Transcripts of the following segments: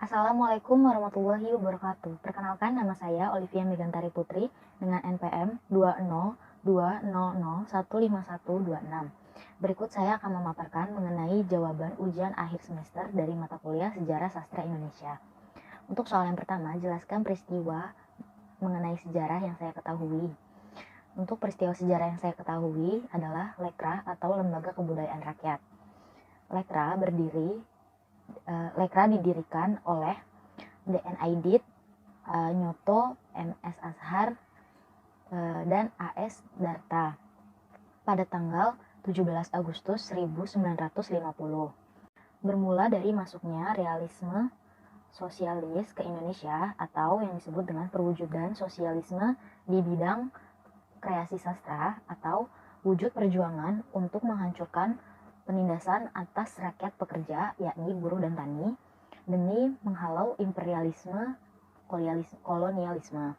Assalamualaikum warahmatullahi wabarakatuh. Perkenalkan, nama saya Olivia Megantari Putri dengan NPM 20200015126. Berikut saya akan memaparkan mengenai jawaban ujian akhir semester dari mata kuliah Sejarah Sastra Indonesia. Untuk soal yang pertama, jelaskan peristiwa mengenai sejarah yang saya ketahui. Untuk peristiwa sejarah yang saya ketahui adalah Lekra atau Lembaga Kebudayaan Rakyat. Lekra didirikan oleh DN Aidit, Nyoto, MS Azhar, dan AS Darta pada tanggal 17 Agustus 1950. Bermula dari masuknya realisme sosialis ke Indonesia atau yang disebut dengan perwujudan sosialisme di bidang kreasi sastra atau wujud perjuangan untuk menghancurkan penindasan atas rakyat pekerja, yakni buruh dan tani, demi menghalau imperialisme kolonialisme.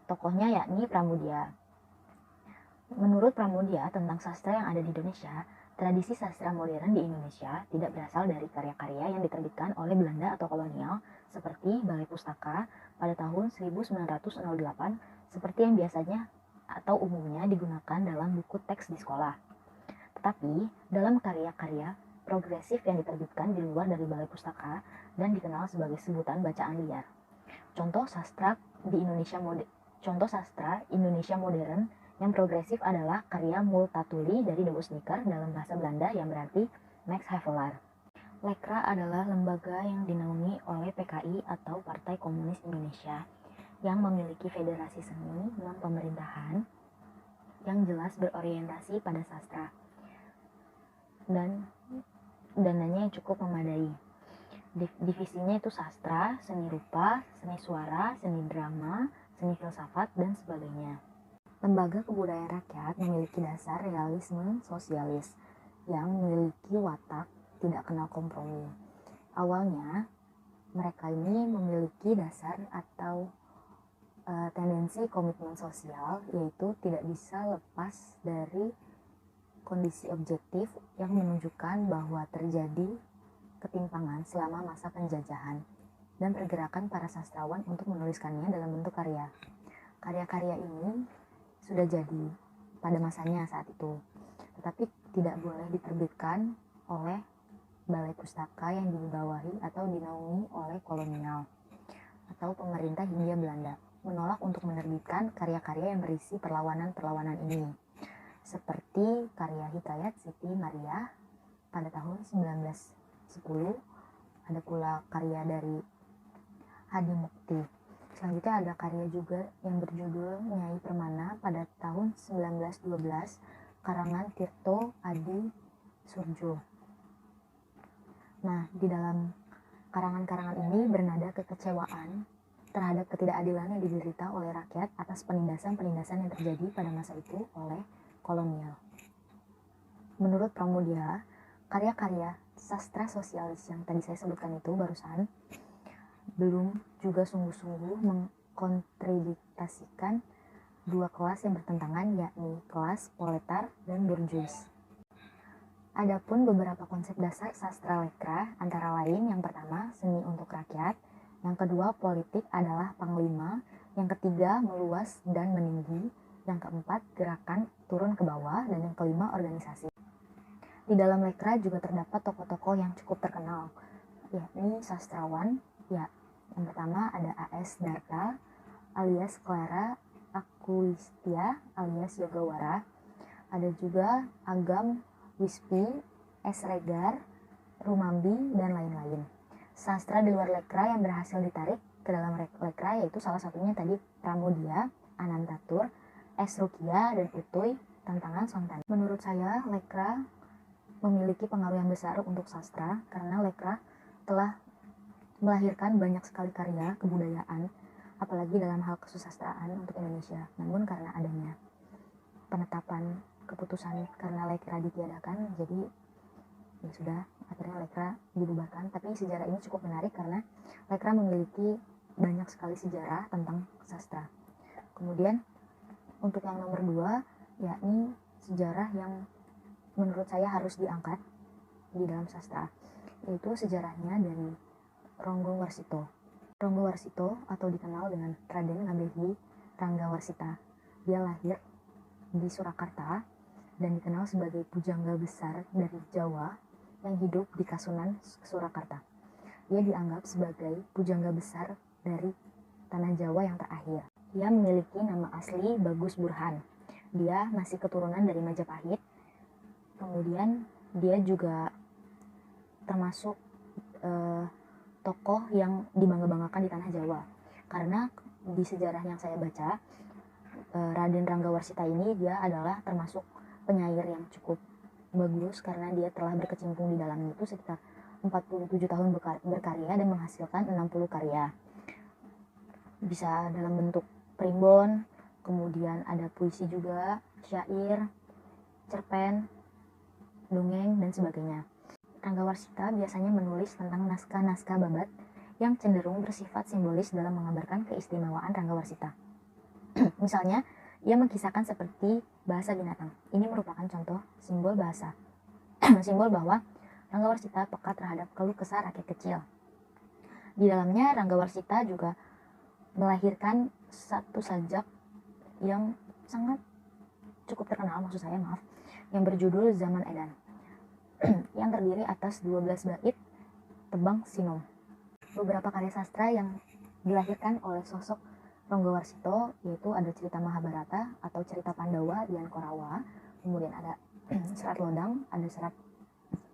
Tokohnya yakni Pramudia. Menurut Pramudia tentang sastra yang ada di Indonesia, tradisi sastra modern di Indonesia tidak berasal dari karya-karya yang diterbitkan oleh Belanda atau kolonial seperti Balai Pustaka pada tahun 1908 seperti yang biasanya atau umumnya digunakan dalam buku teks di sekolah. Tetapi dalam karya-karya progresif yang diterbitkan di luar dari Balai Pustaka dan dikenal sebagai sebutan bacaan liar. Contoh sastra Indonesia modern yang progresif adalah karya Multatuli dari De Snikker dalam bahasa Belanda yang berarti Max Havelaar. Lekra adalah lembaga yang dinaungi oleh PKI atau Partai Komunis Indonesia yang memiliki federasi seni non-pemerintahan yang jelas berorientasi pada sastra dan dananya yang cukup memadai. Divisinya itu sastra, seni rupa, seni suara, seni drama, seni filsafat, dan sebagainya. Lembaga Kebudayaan Rakyat memiliki dasar realisme sosialis yang memiliki watak tidak kenal kompromi. Awalnya, mereka ini memiliki dasar atau tendensi komitmen sosial, yaitu tidak bisa lepas dari kondisi objektif yang menunjukkan bahwa terjadi ketimpangan selama masa penjajahan dan pergerakan para sastrawan untuk menuliskannya dalam bentuk karya. Karya-karya ini sudah jadi pada masanya saat itu, tetapi tidak boleh diterbitkan oleh Balai Pustaka yang dibawahi atau dinaungi oleh kolonial atau pemerintah Hindia Belanda menolak untuk menerbitkan karya-karya yang berisi perlawanan-perlawanan ini, seperti karya Hikayat Siti Maria pada tahun 1910, ada pula karya dari Hadi Mukti. Selanjutnya ada karya juga yang berjudul Nyai Permana pada tahun 1912, karangan Tirto Adi Surjo. Nah, di dalam karangan-karangan ini bernada kekecewaan terhadap ketidakadilan yang diderita oleh rakyat atas penindasan-penindasan yang terjadi pada masa itu oleh kolonial. Menurut Pramudia, karya-karya sastra sosialis yang tadi saya sebutkan itu barusan belum juga sungguh-sungguh mengkontradikasikan dua kelas yang bertentangan, yakni kelas proletar dan burjuis. Adapun beberapa konsep dasar sastra Lekra antara lain yang pertama seni untuk rakyat, yang kedua politik adalah panglima, yang ketiga meluas dan meninggi, yang keempat gerakan turun ke bawah, dan yang kelima organisasi. Di dalam Lekra juga terdapat tokoh-tokoh yang cukup terkenal, yakni sastrawan, yang pertama ada AS Darta alias Clara Akuistia alias Yogawara, ada juga Agam Wispi, S. Regar, Rumambi, dan lain-lain. Sastra di luar Lekra yang berhasil ditarik ke dalam Lekra yaitu salah satunya tadi Pramudia, Anantatur, S. Rukia, dan Utuy, Tantangan Sontani. Menurut saya, Lekra memiliki pengaruh yang besar untuk sastra karena Lekra telah melahirkan banyak sekali karya kebudayaan, apalagi dalam hal kesusastraan untuk Indonesia. Namun karena adanya penetapan keputusan karena Lekra ditiadakan, jadi ya sudah, akhirnya Lekra dibubarkan. Tapi sejarah ini cukup menarik karena Lekra memiliki banyak sekali sejarah tentang sastra. Kemudian untuk yang nomor 2, yakni sejarah yang menurut saya harus diangkat di dalam sastra, yaitu sejarahnya dari Ronggowarsito. Ronggowarsito atau dikenal dengan Raden Ngabedi Ranggawarsita. Dia lahir di Surakarta dan dikenal sebagai pujangga besar dari Jawa yang hidup di Kasunan, Surakarta. Ia dianggap sebagai pujangga besar dari tanah Jawa yang terakhir. Ia memiliki nama asli Bagus Burhan. Dia masih keturunan dari Majapahit. Kemudian dia juga termasuk tokoh yang dibangga-banggakan di tanah Jawa. Karena di sejarah yang saya baca, Raden Ranggawarsita ini dia adalah termasuk penyair yang cukup bagus karena dia telah berkecimpung di dalamnya itu sekitar 47 tahun berkarya dan menghasilkan 60 karya. Bisa dalam bentuk primbon, kemudian ada puisi juga, syair, cerpen, dongeng, dan sebagainya. Ranggawarsita biasanya menulis tentang naskah-naskah babat yang cenderung bersifat simbolis dalam mengabarkan keistimewaan Ranggawarsita. Misalnya, ia mengisahkan seperti bahasa binatang. Ini merupakan contoh simbol bahasa. Simbol bahwa Ranggawarsita peka terhadap keluh kesah rakyat kecil. Di dalamnya Ranggawarsita juga melahirkan satu sajak yang sangat cukup terkenal, yang berjudul Zaman Edan. Yang terdiri atas 12 bait tebang sinom. Beberapa karya sastra yang dilahirkan oleh sosok Ronggowarsito yaitu ada cerita Mahabharata atau cerita Pandawa dan Korawa, kemudian ada serat Lodang, ada serat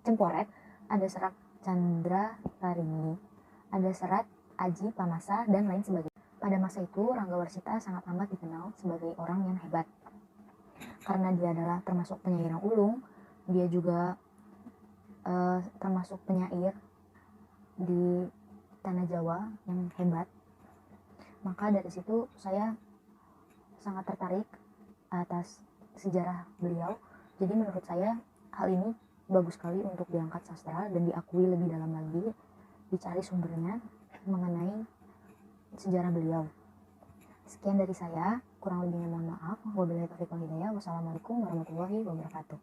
Cemporet, ada serat Candra Tarini, ada serat Aji Pamasa, dan lain sebagainya. Pada masa itu Ranggawarsita sangat amat dikenal sebagai orang yang hebat karena dia adalah termasuk penyair yang ulung. Dia juga termasuk penyair di tanah Jawa yang hebat. Maka dari situ saya sangat tertarik atas sejarah beliau. Jadi menurut saya hal ini bagus sekali untuk diangkat sastra dan diakui lebih dalam lagi, dicari sumbernya mengenai sejarah beliau. Sekian dari saya, kurang lebihnya mohon maaf. Wabillahi taufiq wal hidayah. Wassalamualaikum warahmatullahi wabarakatuh.